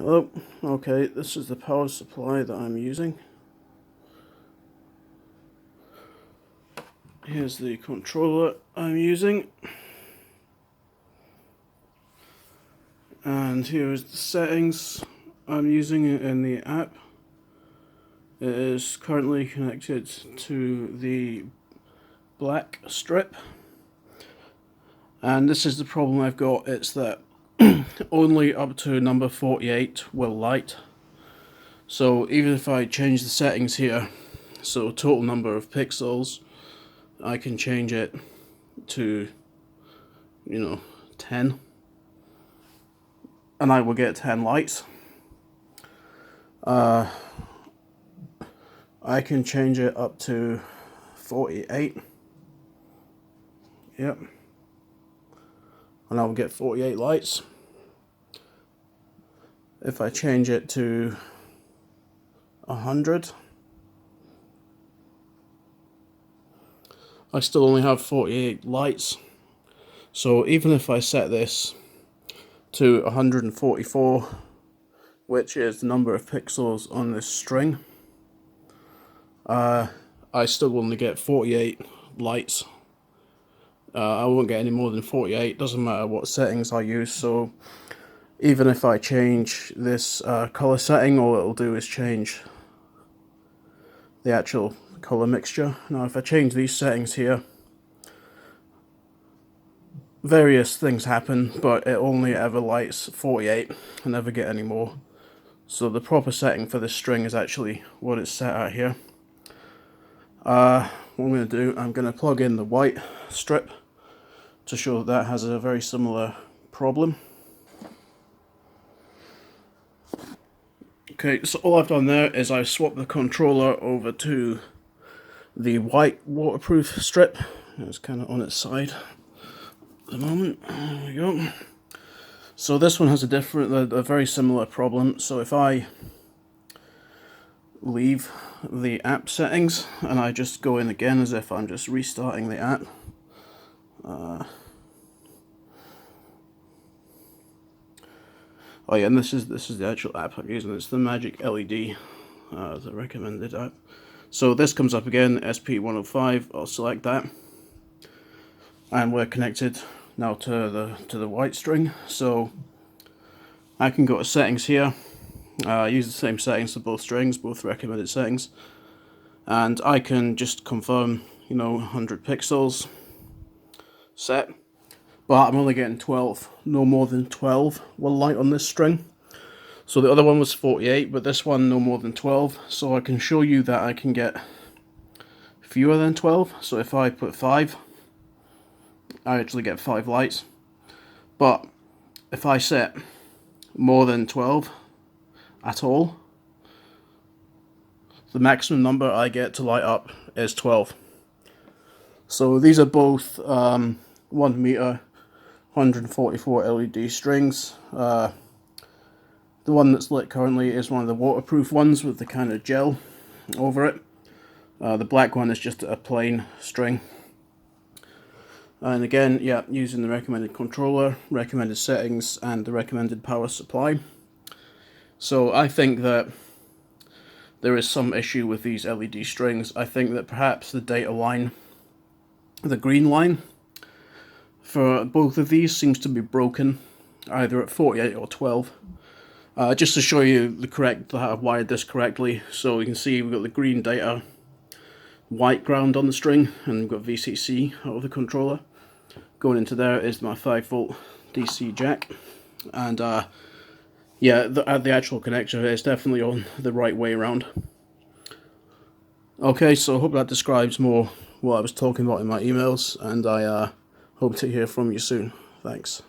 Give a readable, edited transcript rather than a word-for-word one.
Hello, okay, this is the power supply that I'm using. Here's the controller I'm using. And here's the settings I'm using in the app. It is currently connected to the black strip. And this is the problem I've got, it's that only up to number 48 will light. So even if I change the settings here, so total number of pixels, I can change it to, 10. And I will get 10 lights. I can change it up to 48. Yep. And I will get 48 lights. If I change it to 100, I still only have 48 lights. So even if I set this to 144, which is the number of pixels on this string, I still only get 48 lights. I won't get any more than 48, doesn't matter what settings I use. So even if I change this color setting, all it'll do is change the actual color mixture. Now if I change these settings here, various things happen, but it only ever lights 48. I never get any more. So the proper setting for this string is actually what it's set at here. What I'm going to do, I'm going to plug in the white strip to show that has a very similar problem. Okay, so all I've done there is I swapped the controller over to the white waterproof strip. It's kind of on its side at the moment. There we go. So this one has a very similar problem. So if I leave the app settings and I just go in again as if I'm just restarting the app, oh yeah, and this is the actual app I'm using. It's the Magic LED, the recommended app. So this comes up again, SP105. I'll select that, and we're connected now to the white string. So I can go to settings here. Use the same settings for both strings, both recommended settings, and I can just confirm, 100 pixels set. But I'm only getting 12, no more than 12 will light on this string. So the other one was 48, but this one no more than 12. So I can show you that I can get fewer than 12. So if I put 5, I actually get 5 lights. But if I set more than 12 at all, the maximum number I get to light up is 12. So these are both 1 meter 144 LED strings. The one that's lit currently is one of the waterproof ones with the kind of gel over it. The black one is just a plain string. And again, yeah, using the recommended controller, recommended settings, and the recommended power supply. So I think that there is some issue with these LED strings. I think that perhaps the data line, the green line, for both of these seems to be broken, either at 48 or 12. Just to show you that I've wired this correctly, so you can see we've got the green data, white ground on the string, and we've got VCC out of the controller. Going into there is my 5V DC jack, and yeah, the actual connector is definitely on the right way around. Okay, so I hope that describes more what I was talking about in my emails, and I hope to hear from you soon. Thanks.